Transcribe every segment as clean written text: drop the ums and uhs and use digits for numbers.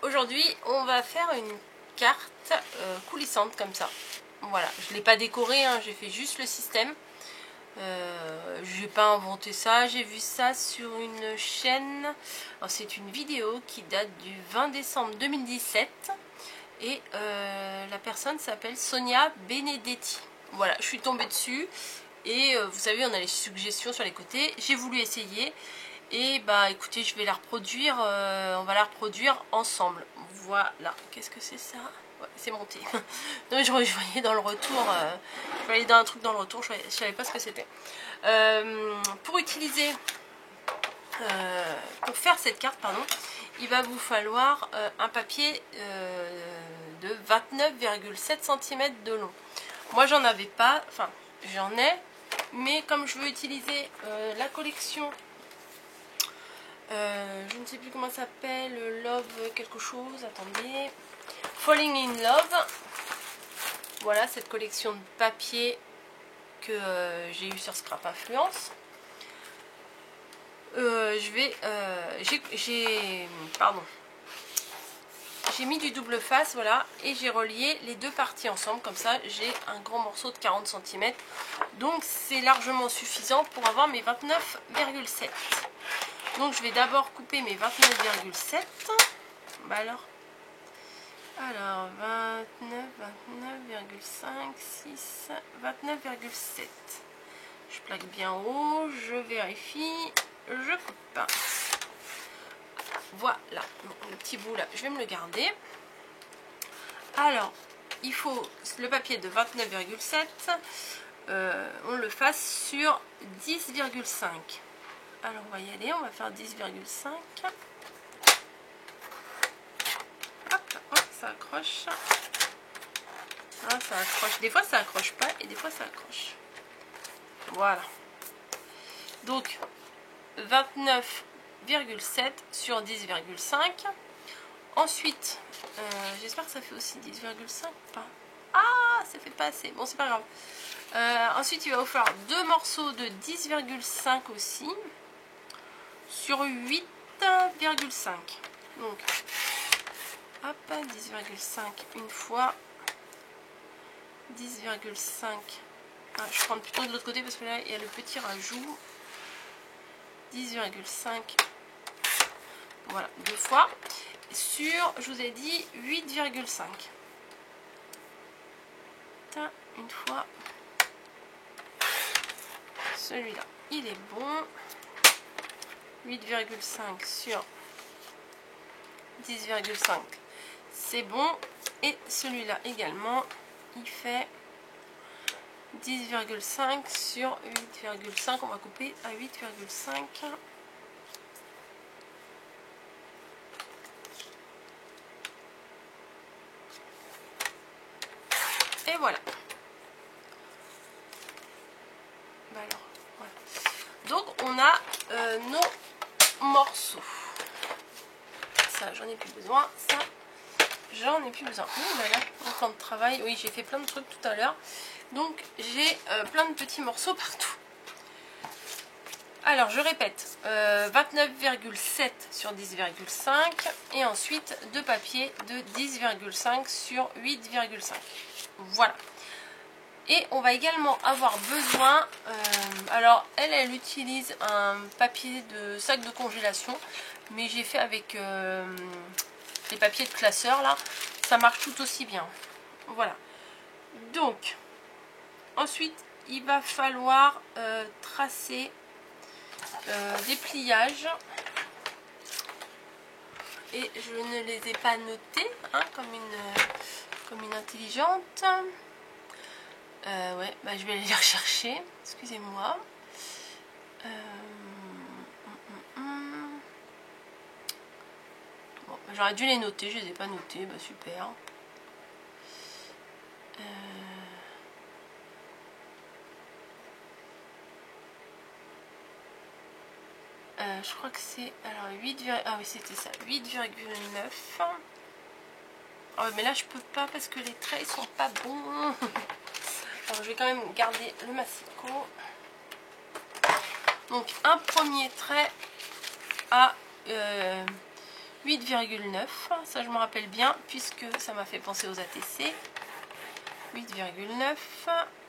aujourd'hui on va faire une carte coulissante comme ça. Voilà, je ne l'ai pas décorée, hein, j'ai fait juste le système. J'ai pas inventé ça, j'ai vu ça sur une chaîne. C'est une vidéo qui date du 20 décembre 2017 et la personne s'appelle Sonia Benedetti. Voilà, je suis tombée dessus et vous savez, on a les suggestions sur les côtés. J'ai voulu essayer et bah écoutez, je vais la reproduire, on va la reproduire ensemble. Voilà, qu'est-ce que c'est ça? Ouais, c'est monté. Donc je voyais dans le retour, je voyais dans un truc dans le retour, je savais pas ce que c'était. Pour utiliser, pour faire cette carte, pardon, il va vous falloir un papier de 29,7 cm de long. Moi j'en avais pas, enfin j'en ai, mais comme je veux utiliser la collection, je ne sais plus comment ça s'appelle, Love quelque chose, attendez, Falling in Love. Voilà cette collection de papier que j'ai eu sur Scrap Influence. J'ai mis du double face, voilà, et j'ai relié les deux parties ensemble, comme ça j'ai un grand morceau de 40 cm, donc c'est largement suffisant pour avoir mes 29,7. Donc je vais d'abord couper mes 29,7. Bah alors 29, 29,5, 6, 29,7. Je plaque bien haut, je vérifie, je coupe. Voilà, bon, le petit bout là, je vais me le garder. Alors, il faut le papier de 29,7, on le fasse sur 10,5. Alors on va y aller, on va faire 10,5. Ça accroche. Ah, ça accroche. Des fois ça accroche pas et des fois ça accroche. Voilà. Donc 29,7 sur 10,5. Ensuite, j'espère que ça fait aussi 10,5. Ah, ça fait pas assez. Bon, c'est pas grave. Ensuite, il va vous falloir deux morceaux de 10,5 aussi sur 8,5. Donc hop, 10,5 une fois, 10,5. Ah, je prends plutôt de l'autre côté parce que là il y a le petit rajout. 10,5, voilà, deux fois sur, je vous ai dit, 8,5. Une fois, celui-là il est bon. 8,5 sur 10,5, c'est bon. Et celui-là également, il fait 10,5 sur 8,5. On va couper à 8,5. Et voilà. Bah alors, voilà. Donc on a nos morceaux. Ça, j'en ai plus besoin. Ça, j'en ai plus besoin. Oh là là, mon plan de travail. Oui, j'ai fait plein de trucs tout à l'heure. Donc j'ai plein de petits morceaux partout. Alors je répète, 29,7 sur 10,5 et ensuite deux papiers de 10,5 sur 8,5. Voilà. Et on va également avoir besoin, alors elle utilise un papier de sac de congélation, mais j'ai fait avec les papiers de classeur là, ça marche tout aussi bien. Voilà. Donc, ensuite il va falloir tracer des pliages. Et je ne les ai pas notés, hein, comme une intelligente. Ouais, bah, je vais aller les rechercher. Excusez-moi. Bon, j'aurais dû les noter, je les ai pas notés. Bah, super. Je crois que c'est... Alors 8, ah oui, c'était ça. 8,9. Oh, mais là, je peux pas parce que les traits, ils sont pas bons. Alors, je vais quand même garder le massicot. Donc, un premier trait à 8,9. 8,9. Ça, je me rappelle bien, puisque ça m'a fait penser aux ATC. 8,9.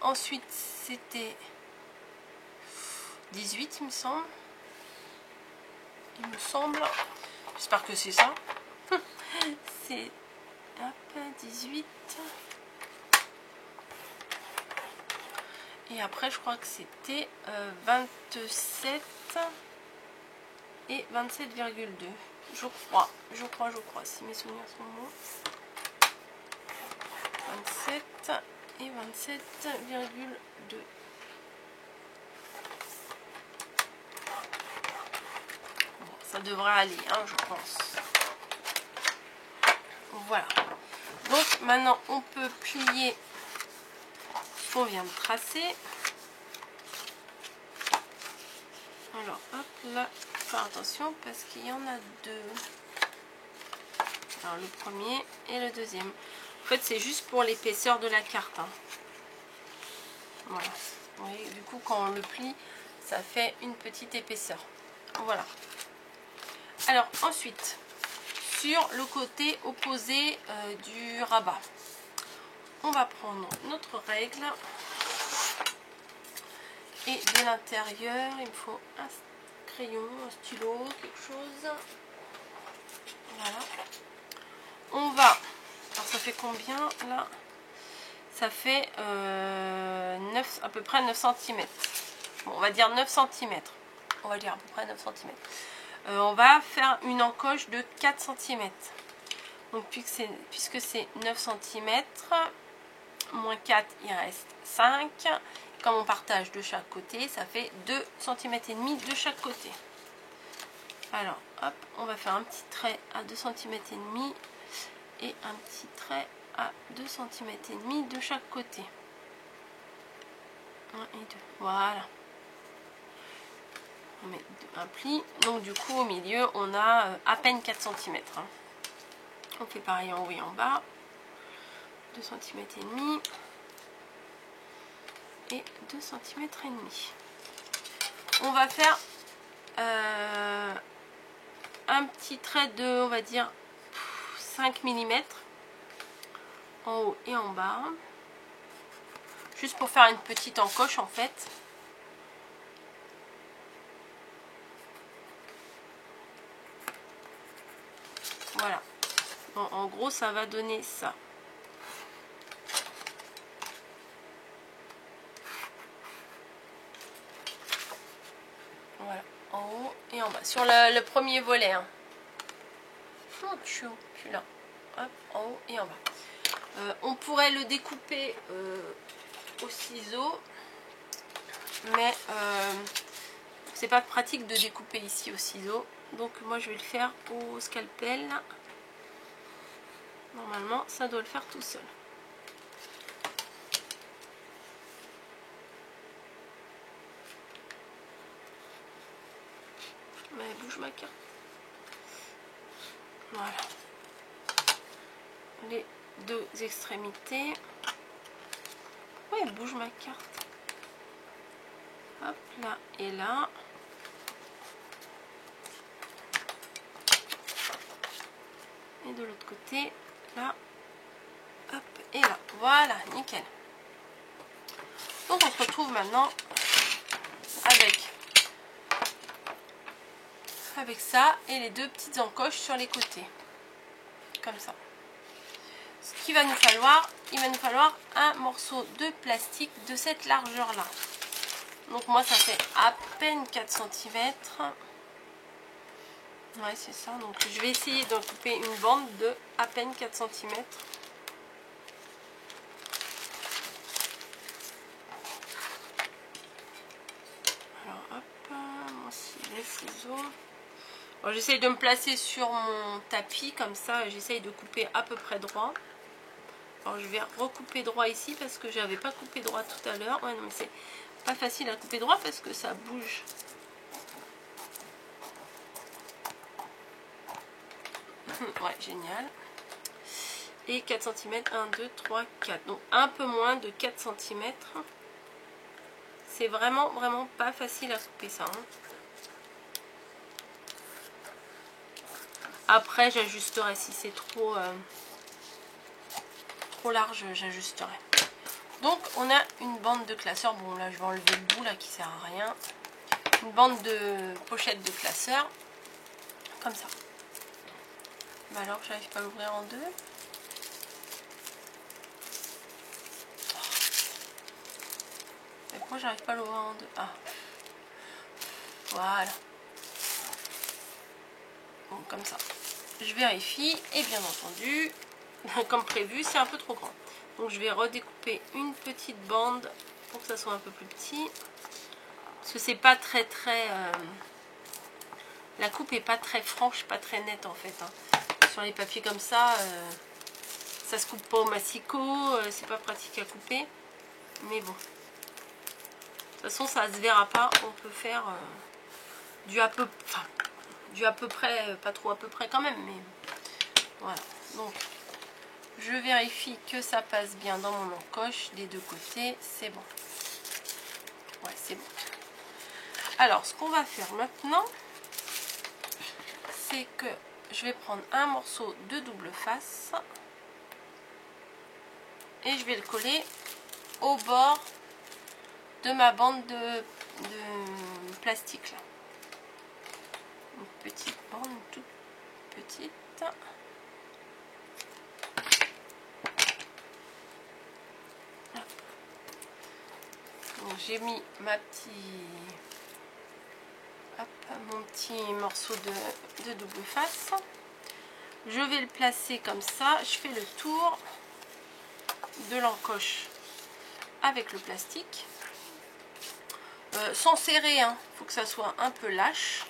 Ensuite, c'était 18, il me semble. Il me semble. J'espère que c'est ça. C'est 18. Et après, je crois que c'était 27 et 27,2. Je crois, si mes souvenirs sont bons. 27 et 27,2. Bon, ça devrait aller, hein, je pense. Voilà. Donc maintenant, on peut plier ce qu'on vient de tracer. Alors, hop, là, faire attention parce qu'il y en a deux. Alors, le premier et le deuxième. En fait, c'est juste pour l'épaisseur de la carte. Hein. Voilà. Vous voyez, du coup, quand on le plie, ça fait une petite épaisseur. Voilà. Alors, ensuite, sur le côté opposé du rabat, on va prendre notre règle. Et de l'intérieur, il me faut un crayon, un stylo, quelque chose. Voilà. On va... Alors ça fait combien là? Ça fait 9, à peu près 9 cm. Bon, on va dire 9 cm. On va dire à peu près 9 cm. On va faire une encoche de 4 cm. Donc puisque c'est 9 cm, moins 4, il reste 5. Comme on partage de chaque côté, ça fait 2 cm et demi de chaque côté. Alors, hop, on va faire un petit trait à 2 cm et demi et un petit trait à 2 cm et demi de chaque côté. 1 et 2. Voilà. On met un pli. Donc du coup, au milieu, on a à peine 4 cm. Hein. On fait pareil en haut et en bas. 2 cm et demi. Et 2 cm et demi. On va faire un petit trait de, on va dire, 5 mm en haut et en bas. Juste pour faire une petite encoche en fait. Voilà. Bon, en gros, ça va donner ça. Voilà, en haut et en bas. Sur le premier volet. Hein. Oh, je suis là. Hop, en haut et en bas. On pourrait le découper au ciseau. Mais c'est pas pratique de découper ici au ciseau. Donc moi je vais le faire au scalpel. Normalement, ça doit le faire tout seul. Mais elle bouge ma carte. Voilà. Les deux extrémités. Pourquoi elle bouge ma carte? Hop, là et là. Et de l'autre côté, là. Hop, et là. Voilà, nickel. Donc on se retrouve maintenant avec ça et les deux petites encoches sur les côtés. Comme ça. Ce qu'il va nous falloir, il va nous falloir un morceau de plastique de cette largeur là. Donc moi ça fait à peine 4 cm. Ouais, c'est ça. Donc je vais essayer de couper une bande de à peine 4 cm. Alors hop, mon ciseau. Bon, j'essaye de me placer sur mon tapis comme ça, j'essaye de couper à peu près droit. Alors je vais recouper droit ici parce que j'avais pas coupé droit tout à l'heure. Ouais, non mais c'est pas facile à couper droit parce que ça bouge. Ouais, génial. Et 4 cm, 1, 2, 3, 4. Donc un peu moins de 4 cm. C'est vraiment pas facile à couper ça. Hein. Après, j'ajusterai si c'est trop large, j'ajusterai. Donc, on a une bande de classeur. Bon, là, je vais enlever le bout là qui sert à rien. Une bande de pochette de classeur, comme ça. Bah alors, j'arrive pas à l'ouvrir en deux. Mais pourquoi j'arrive pas à l'ouvrir en deux? Ah, voilà. Bon, comme ça. Je vérifie et bien entendu, comme prévu, c'est un peu trop grand. Donc je vais redécouper une petite bande pour que ça soit un peu plus petit. Parce que c'est pas très la coupe est pas très franche, pas très nette en fait. Hein. Sur les papiers comme ça se coupe pas au massicot, c'est pas pratique à couper. Mais bon. De toute façon ça se verra pas, on peut faire du à peu près, pas trop à peu près quand même, mais voilà. Donc je vérifie que ça passe bien dans mon encoche des deux côtés, c'est bon. Ouais, c'est bon. Alors, ce qu'on va faire maintenant, c'est que je vais prendre un morceau de double face et je vais le coller au bord de ma bande de plastique là. Une petite bande, toute petite. J'ai mis ma mon petit morceau de double face. Je vais le placer comme ça. Je fais le tour de l'encoche avec le plastique. Sans serrer, hein. Faut que ça soit un peu lâche.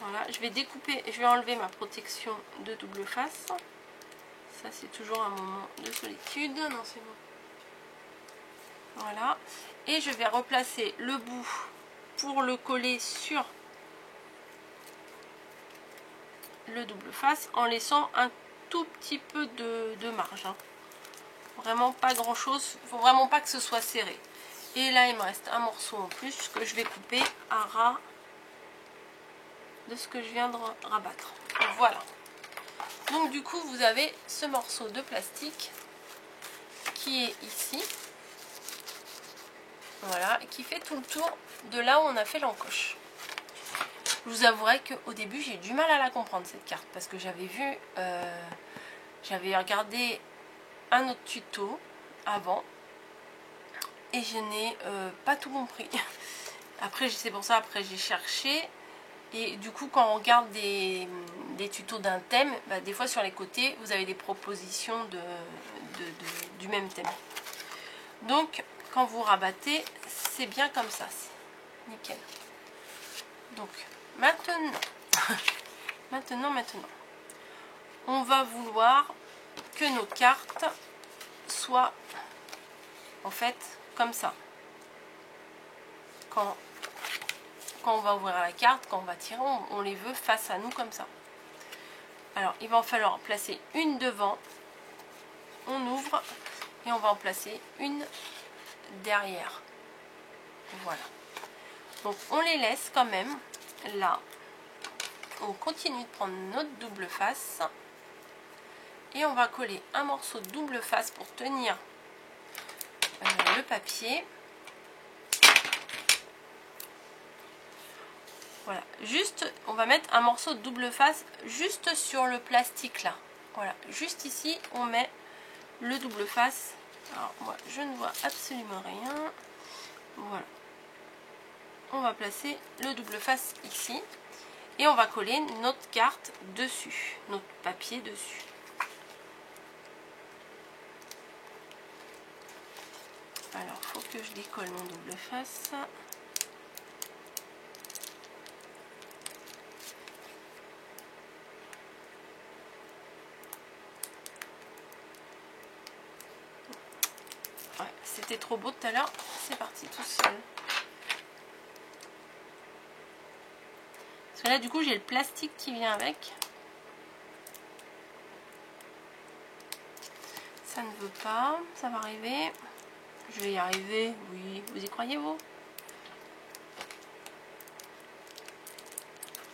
Voilà, je vais découper, je vais enlever ma protection de double face. Ça, c'est toujours un moment de solitude. Non, c'est bon. Voilà. Et je vais replacer le bout pour le coller sur le double face en laissant un tout petit peu de marge. Hein. Vraiment pas grand chose. Il faut vraiment pas que ce soit serré. Et là, il me reste un morceau en plus que je vais couper à ras de ce que je viens de rabattre. Voilà. Donc du coup, vous avez ce morceau de plastique qui est ici. Voilà, et qui fait tout le tour de là où on a fait l'encoche. Je vous avouerai qu'au début, j'ai eu du mal à la comprendre cette carte parce que j'avais vu, j'avais regardé un autre tuto avant et je n'ai pas tout compris. Après, c'est pour ça, après j'ai cherché. Et du coup, quand on regarde des tutos d'un thème, bah, des fois sur les côtés, vous avez des propositions du même thème. Donc, quand vous rabattez, c'est bien comme ça. Nickel. Donc, maintenant, on va vouloir que nos cartes soient, en fait, comme ça. Quand on va ouvrir la carte, quand on va tirer, on les veut face à nous comme ça. Alors, il va en falloir placer une devant. On ouvre et on va en placer une derrière. Voilà. Donc, on les laisse quand même là. On continue de prendre notre double face. Et on va coller un morceau de double face pour tenir le papier. Voilà, juste, on va mettre un morceau de double face juste sur le plastique là. Voilà, juste ici, on met le double face. Alors, moi, je ne vois absolument rien. Voilà. On va placer le double face ici. Et on va coller notre carte dessus, notre papier dessus. Alors, il faut que je décolle mon double face. Ouais, c'était trop beau tout à l'heure, c'est parti tout seul. Parce que là, du coup, j'ai le plastique qui vient avec. Ça ne veut pas, ça va arriver. Je vais y arriver, oui. Vous y croyez, vous?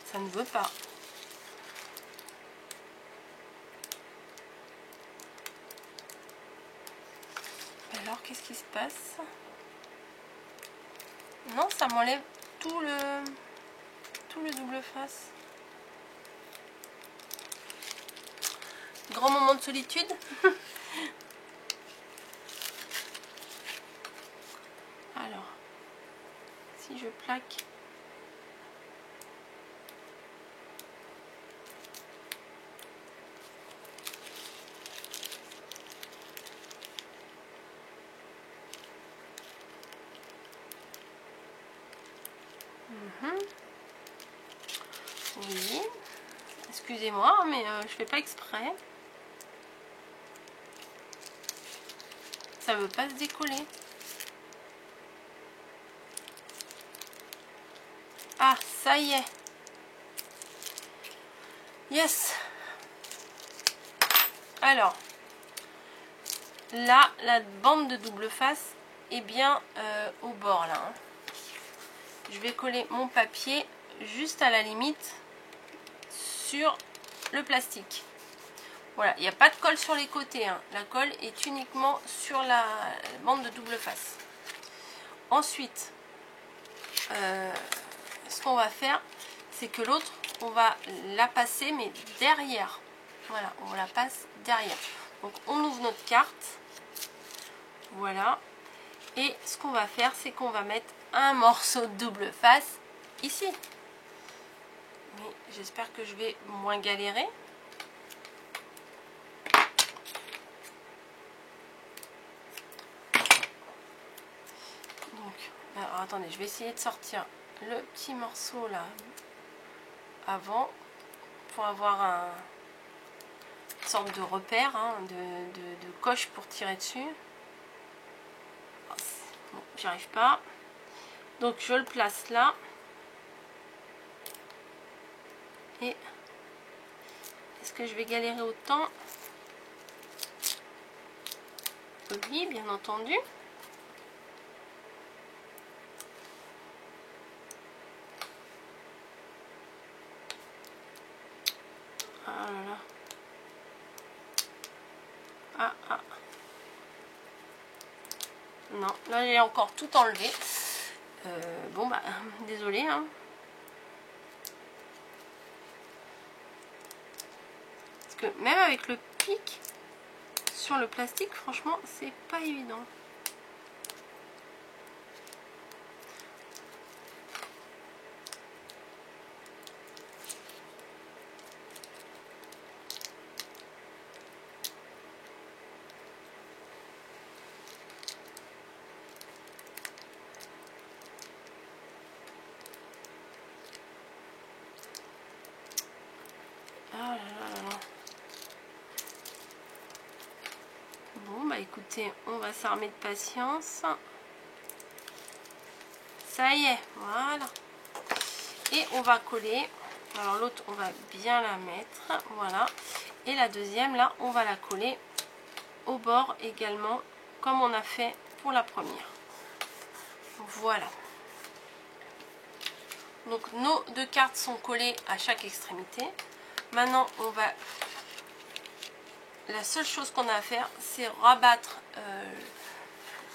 Ça ne veut pas. qu'est-ce qui se passe? Non, ça m'enlève tout le double face. Grand moment de solitude. Alors, si je plaque. Oui, excusez-moi, mais je fais pas exprès. Ça veut pas se décoller. Ah, ça y est. Yes. Alors, là, la bande de double face est bien au bord là. Hein. Je vais coller mon papier juste à la limite sur le plastique. Voilà, il n'y a pas de colle sur les côtés. Hein. La colle est uniquement sur la bande de double face. Ensuite, ce qu'on va faire, c'est que l'autre, on va la passer, mais derrière. Voilà, on la passe derrière. Donc, on ouvre notre carte. Voilà. Et ce qu'on va faire, c'est qu'on va mettre un morceau de double face ici. Mais j'espère que je vais moins galérer. Donc, alors attendez, je vais essayer de sortir le petit morceau là avant pour avoir une sorte de repère, hein, de coche pour tirer dessus. Bon, j'y arrive pas. Donc je le place là. Et est-ce que je vais galérer autant? Oui, bien entendu. Ah là là. Ah. Non, là j'ai encore tout enlevé. Bon bah, désolé. Hein. Parce que même avec le pic sur le plastique, franchement, c'est pas évident. Bon bah écoutez, on va s'armer de patience. Ça y est, voilà. Et on va coller. Alors l'autre, on va bien la mettre, voilà. Et la deuxième, là, on va la coller au bord également, comme on a fait pour la première. Voilà. Donc nos deux cartes sont collées à chaque extrémité. Maintenant, on va... La seule chose qu'on a à faire, c'est rabattre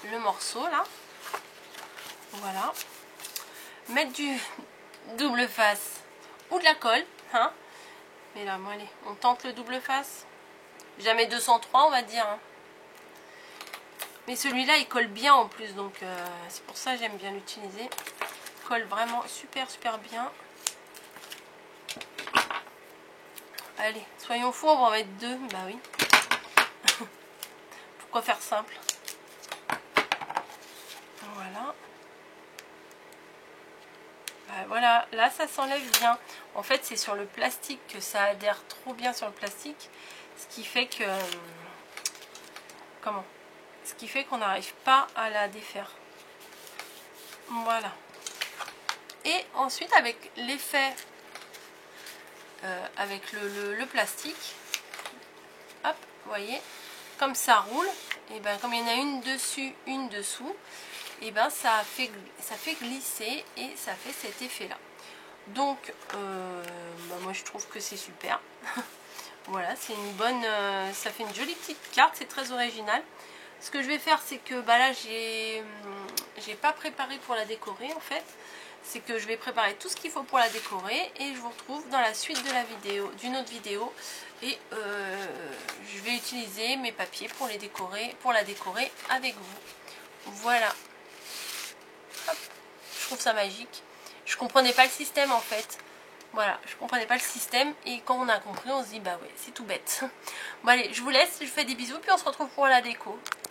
le morceau, là. Voilà. Mettre du double face ou de la colle, hein. Mais là, bon, allez, on tente le double face. Jamais 203, on va dire. Hein. Mais celui-là, il colle bien en plus, donc c'est pour ça que j'aime bien l'utiliser. Il colle vraiment super bien. Allez, soyons fous, on va en mettre deux. Bah oui. Pourquoi faire simple? Voilà. Bah voilà, là ça s'enlève bien. En fait, c'est sur le plastique que ça adhère trop bien sur le plastique. Ce qui fait que... Comment? Ce qui fait qu'on n'arrive pas à la défaire. Voilà. Et ensuite, avec l'effet, avec le plastique, hop, vous voyez, comme ça roule, et ben comme il y en a une dessus, une dessous, et ben ça fait glisser et ça fait cet effet là. Donc, bah moi je trouve que c'est super. Voilà, c'est une bonne, ça fait une jolie petite carte, c'est très original. Ce que je vais faire, c'est que bah là, j'ai pas préparé pour la décorer en fait. C'est que je vais préparer tout ce qu'il faut pour la décorer et je vous retrouve dans la suite de la vidéo, d'une autre vidéo. Et je vais utiliser mes papiers pour les décorer, pour la décorer avec vous. Voilà. Hop. Je trouve ça magique. Je comprenais pas le système en fait. Voilà, je comprenais pas le système et quand on a compris, on se dit bah ouais, c'est tout bête. Bon allez, je vous laisse, je vous fais des bisous puis on se retrouve pour la déco.